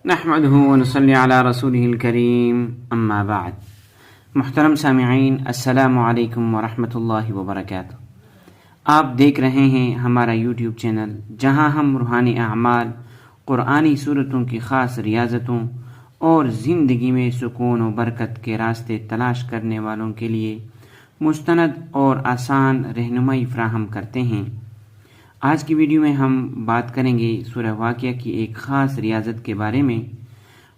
نحمده ونصلي على رسوله الكريم اما بعد. محترم سامعین، السلام علیکم ورحمۃ اللہ وبرکاتہ. آپ دیکھ رہے ہیں ہمارا یوٹیوب چینل، جہاں ہم روحانی اعمال، قرآنی صورتوں کی خاص ریاضتوں اور زندگی میں سکون و برکت کے راستے تلاش کرنے والوں کے لیے مستند اور آسان رہنمائی فراہم کرتے ہیں. آج کی ویڈیو میں ہم بات کریں گے سورہ واقعہ کی ایک خاص ریاضت کے بارے میں.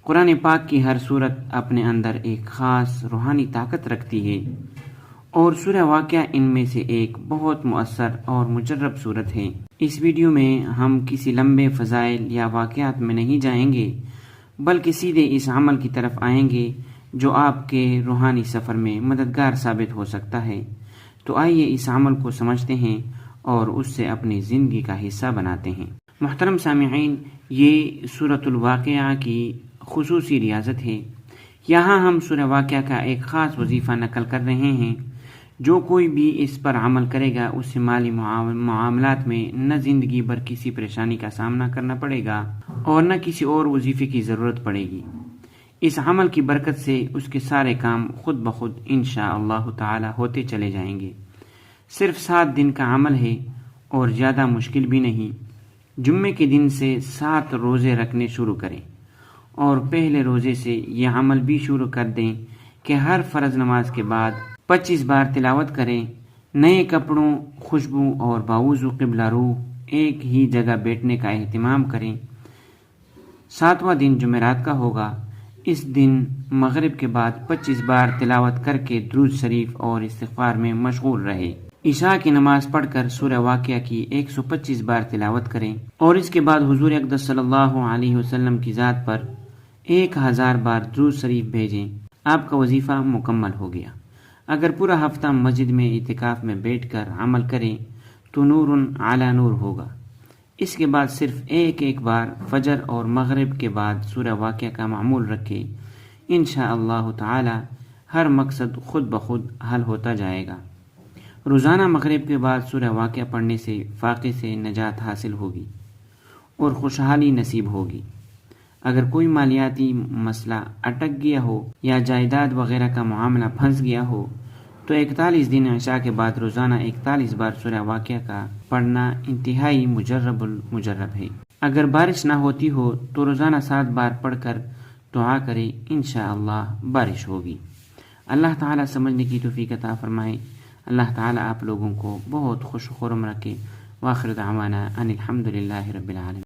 قرآن پاک کی ہر صورت اپنے اندر ایک خاص روحانی طاقت رکھتی ہے، اور سورہ واقعہ ان میں سے ایک بہت مؤثر اور مجرب صورت ہے. اس ویڈیو میں ہم کسی لمبے فضائل یا واقعات میں نہیں جائیں گے، بلکہ سیدھے اس عمل کی طرف آئیں گے جو آپ کے روحانی سفر میں مددگار ثابت ہو سکتا ہے. تو آئیے اس عمل کو سمجھتے ہیں اور اس سے اپنی زندگی کا حصہ بناتے ہیں. محترم سامعین، یہ سورۃ الواقعہ کی خصوصی ریاضت ہے. یہاں ہم سورہ واقعہ کا ایک خاص وظیفہ نقل کر رہے ہیں. جو کوئی بھی اس پر عمل کرے گا، اس سے مالی معاملات میں نہ زندگی بھر کسی پریشانی کا سامنا کرنا پڑے گا اور نہ کسی اور وظیفے کی ضرورت پڑے گی. اس عمل کی برکت سے اس کے سارے کام خود بخود انشاءاللہ تعالی ہوتے چلے جائیں گے. صرف 7 دن کا عمل ہے اور زیادہ مشکل بھی نہیں. جمعے کے دن سے 7 روزے رکھنے شروع کریں، اور پہلے روزے سے یہ عمل بھی شروع کر دیں کہ ہر فرض نماز کے بعد 25 بار تلاوت کریں. نئے کپڑوں، خوشبو اور باوضو قبلہ رو ایک ہی جگہ بیٹھنے کا اہتمام کریں. 7واں دن جمعرات کا ہوگا. اس دن مغرب کے بعد 25 بار تلاوت کر کے درود شریف اور استغفار میں مشغول رہے. عشاء کی نماز پڑھ کر سورہ واقعہ کی 125 بار تلاوت کریں، اور اس کے بعد حضور اقدس صلی اللہ علیہ وسلم کی ذات پر 1000 بار درود شریف بھیجیں. آپ کا وظیفہ مکمل ہو گیا. اگر پورا ہفتہ مسجد میں اعتکاف میں بیٹھ کر عمل کریں تو نور علی نور ہوگا. اس کے بعد صرف ایک بار فجر اور مغرب کے بعد سورہ واقعہ کا معمول رکھے. انشاءاللہ تعالی ہر مقصد خود بخود حل ہوتا جائے گا. روزانہ مغرب کے بعد سورہ واقعہ پڑھنے سے فاقے سے نجات حاصل ہوگی اور خوشحالی نصیب ہوگی. اگر کوئی مالیاتی مسئلہ اٹک گیا ہو یا جائیداد وغیرہ کا معاملہ پھنس گیا ہو تو 41 دن عشاء کے بعد روزانہ 41 بار سورہ واقعہ کا پڑھنا انتہائی مجرب ہے. اگر بارش نہ ہوتی ہو تو روزانہ 7 بار پڑھ کر دعا کریں، انشاءاللہ بارش ہوگی. اللہ تعالیٰ سمجھنے کی توفیق عطا فرمائے. اللہ تعالیٰ آپ لوگوں کو بہت خوش و خرم رکھے. وآخر دعوانا ان الحمد للہ رب العالمین.